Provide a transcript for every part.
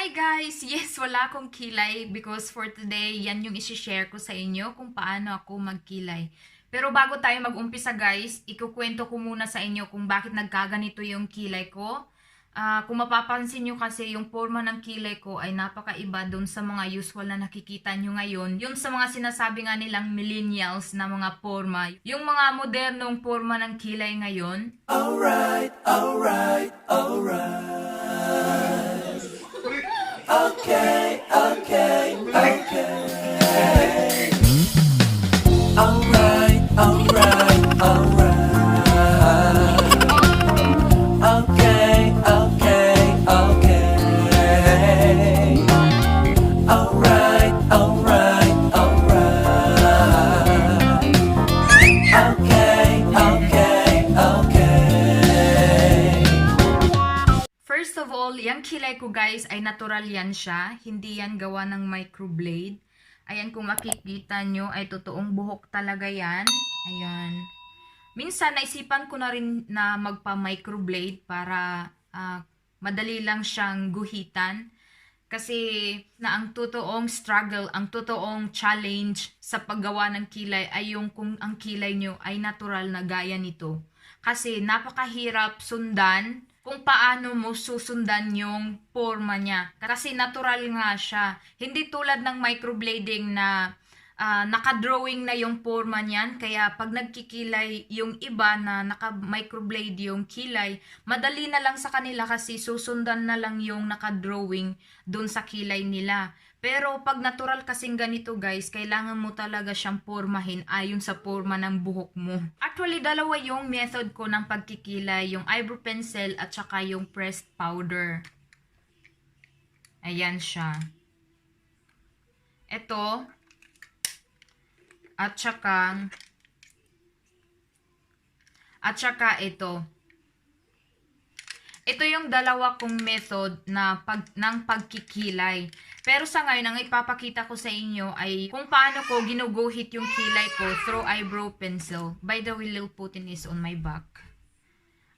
Hi guys! Yes, wala akong kilay because for today, yan yung isi-share ko sa inyo kung paano ako magkilay. Pero bago tayo mag-umpisa guys, ikukwento ko muna sa inyo kung bakit nagkaganito yung kilay ko. Kung mapapansin nyo kasi yung forma ng kilay ko ay napakaiba dun sa mga usual na nakikita nyo ngayon. Yung sa mga sinasabi nga nilang millennials na mga forma. Yung mga modernong forma ng kilay ngayon. Alright. Okay. First of all, yung kilay ko guys ay natural yan siya. Hindi yan gawa ng microblade. Ayan, kung makikita nyo ay totoong buhok talaga yan. Ayan. Minsan naisipan ko na rin na magpa-microblade para madali lang siyang guhitan. Kasi na ang totoong struggle, ang totoong challenge sa paggawa ng kilay ay yung kung ang kilay nyo ay natural na gaya nito. Kasi napakahirap sundan kung paano mo susundan yung forma niya. Kasi natural nga siya. Hindi tulad ng microblading na nakadrawing na yung forma niyan. Kaya pag nagkikilay yung iba na naka-microblade yung kilay, madali na lang sa kanila kasi susundan na lang yung nakadrawing dun sa kilay nila. Pero pag natural kasing ganito guys, kailangan mo talaga siyang pormahin ayon sa forma ng buhok mo. Actually, dalawa yung method ko ng pagkikilay, yung eyebrow pencil at saka yung pressed powder. Ayan siya. Ito. At saka ito. Ito yung dalawa kong method na ng pagkikilay. Pero sa ngayon, ang ipapakita ko sa inyo ay kung paano ko ginuguhit yung kilay ko through eyebrow pencil. By the way, little Putin is on my back.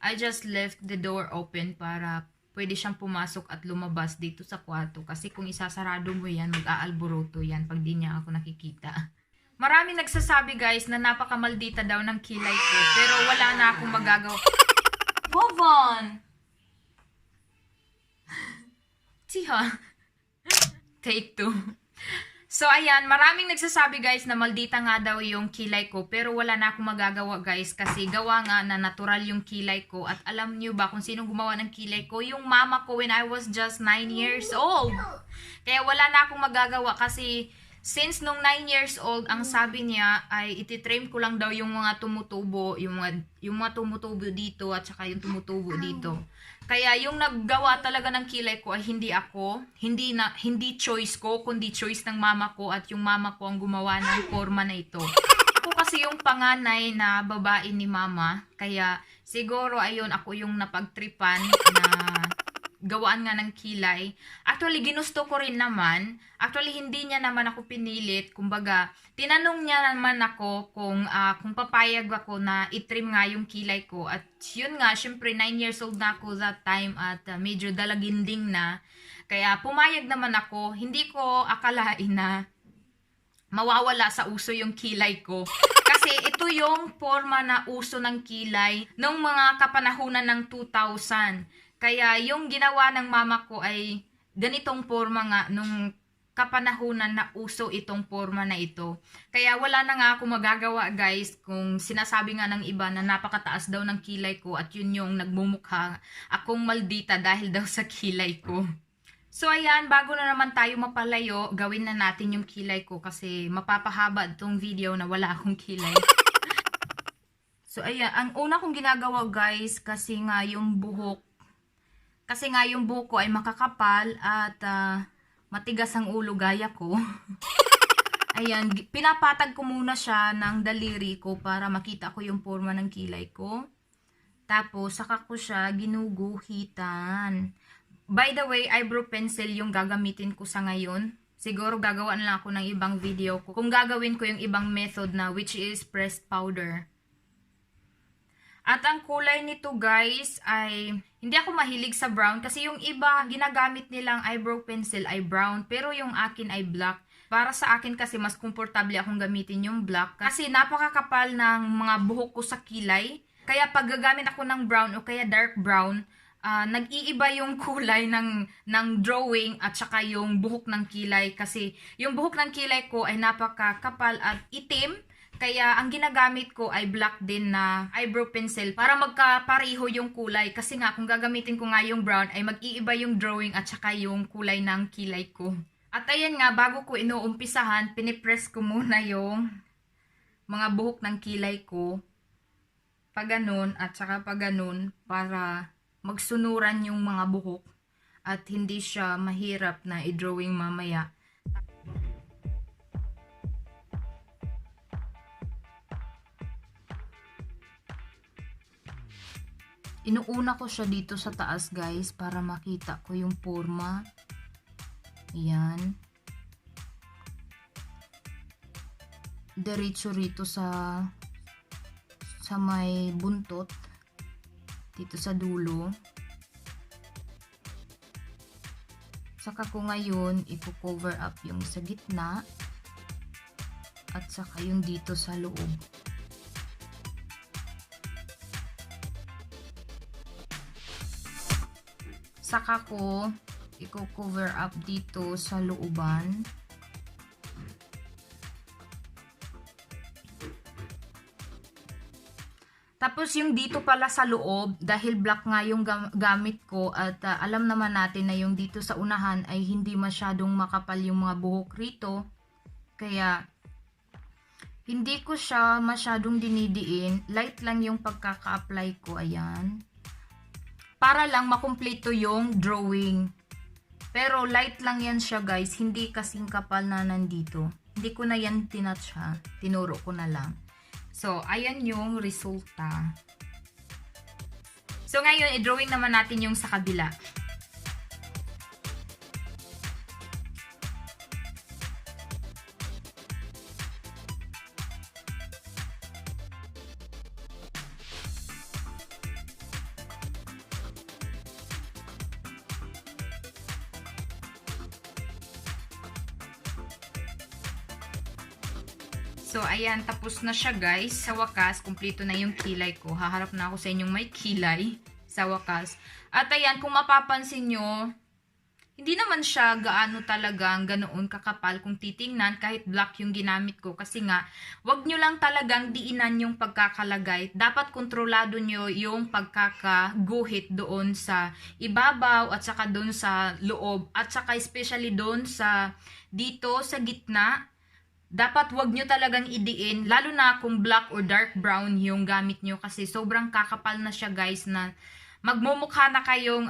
I just left the door open para pwede siyang pumasok at lumabas dito sa kwarto. Kasi kung isasarado mo yan, mag-aalboroto yan pag di niya ako nakikita. Marami nagsasabi guys na napakamaldita daw ng kilay ko. Pero wala na akong magagawa. Move on! Tiha. Take 2. So ayan, maraming nagsasabi guys na maldita nga daw yung kilay ko. Pero wala na akong magagawa guys. Kasi gawa nga na natural yung kilay ko. At alam nyo ba kung sino gumawa ng kilay ko? Yung mama ko when I was just 9 years old. Kaya wala na akong magagawa kasi since nung 9 years old, ang sabi niya ay ititrim ko lang daw yung mga tumutubo, yung mga tumutubo dito at saka yung tumutubo dito. Kaya yung naggawa talaga ng kilay ko ay hindi ako, hindi choice ko, kundi choice ng mama ko at yung mama ko ang gumawa ng forma na ito. Ako kasi yung panganay na babae ni mama, kaya siguro ayun ako yung napagtripan na gawaan nga ng kilay. Actually, ginusto ko rin naman. Actually, hindi niya naman ako pinilit. Kumbaga, tinanong niya naman ako kung papayag ako na itrim nga yung kilay ko. At yun nga, syempre, 9 years old na ako that time at medyo dalaginding na. Kaya pumayag naman ako. Hindi ko akalain na mawawala sa uso yung kilay ko. Kasi ito yung forma na uso ng kilay ng mga kapanahunan ng 2000. Kaya yung ginawa ng mama ko ay ganitong forma nga nung kapanahunan na uso itong forma na ito. Kaya wala na nga ako magagawa guys kung sinasabi nga ng iba na napakataas daw ng kilay ko at yun yung nagmumukha akong maldita dahil daw sa kilay ko. So ayan, bago na naman tayo mapalayo, gawin na natin yung kilay ko kasi mapapahaba itong video na wala akong kilay. So ayan, ang una kong ginagawa guys kasi nga yung buhok ko ay makakapal at matigas ang ulo gaya ko. Ayan, pinapatag ko muna siya ng daliri ko para makita ko yung forma ng kilay ko. Tapos, saka ko siya ginuguhitan. By the way, eyebrow pencil yung gagamitin ko sa ngayon. Siguro gagawa na lang ako ng ibang video ko kung gagawin ko yung ibang method na which is pressed powder. At ang kulay nito guys ay hindi ako mahilig sa brown kasi yung iba ginagamit nilang eyebrow pencil ay brown pero yung akin ay black. Para sa akin kasi mas komportable akong gamitin yung black kasi napakakapal ng mga buhok ko sa kilay. Kaya pag gagamit ako ng brown o kaya dark brown, nag-iiba yung kulay ng drawing at saka yung buhok ng kilay kasi yung buhok ng kilay ko ay napakakapal at itim. Kaya ang ginagamit ko ay black din na eyebrow pencil para magkapareho yung kulay. Kasi nga kung gagamitin ko nga yung brown ay mag-iiba yung drawing at saka yung kulay ng kilay ko. At ayan nga, bago ko inuumpisahan, pinipress ko muna yung mga buhok ng kilay ko. Paganon at saka paganon para magsunuran yung mga buhok at hindi siya mahirap na i-drawing mamaya. Inuuna ko siya dito sa taas guys para makita ko yung forma. Ayan. Diretso rito sa may buntot. Dito sa dulo. Saka ko ngayon ipo-cover up yung sa gitna at saka yung dito sa loob. Saka ko i-cover up dito sa looban. Tapos yung dito pala sa loob, dahil black nga yung gamit ko at alam naman natin na yung dito sa unahan ay hindi masyadong makapal yung mga buhok rito. Kaya hindi ko siya masyadong dinidiin. Light lang yung pagkaka-apply ko. Ayan. Para lang makumpleto yung drawing. Pero light lang yan siya guys. Hindi kasing kapal na nandito. Hindi ko na yan tinouch ha. Tinuro ko na lang. So, ayan yung resulta. So, ngayon, i-drawing naman natin yung sa kabila. So, ayan, tapos na siya guys. Sa wakas, kumpleto na yung kilay ko. Haharap na ako sa inyong may kilay sa wakas. At ayan, kung mapapansin nyo, hindi naman siya gaano talagang ganoon kakapal kung titingnan kahit black yung ginamit ko. Kasi nga, wag nyo lang talagang diinan yung pagkakalagay. Dapat kontrolado nyo yung pagkakaguhit doon sa ibabaw at saka doon sa loob. At saka especially doon sa dito sa gitna. Dapat wag nyo talagang idiin, lalo na kung black or dark brown yung gamit nyo kasi sobrang kakapal na siya guys na magmumukha na kayong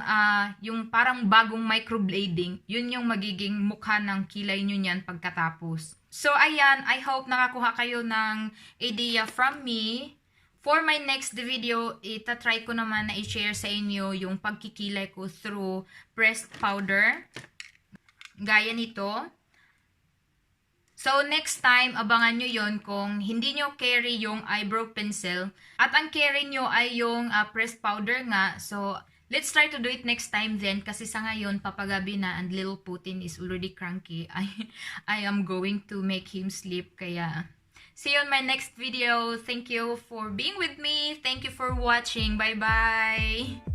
yung parang bagong microblading. Yun yung magiging mukha ng kilay nyo niyan pagkatapos. So ayan, I hope nakakuha kayo ng idea from me. For my next video, itatry ko naman na i-share sa inyo yung pagkikilay ko through pressed powder. Gaya nito. So, next time, abangan nyo yon kung hindi nyo carry yung eyebrow pencil. At ang carry nyo ay yung pressed powder nga. So, let's try to do it next time then. Kasi sa ngayon, papagabi na and little Putin is already cranky. I am going to make him sleep. Kaya, see you on my next video. Thank you for being with me. Thank you for watching. Bye-bye!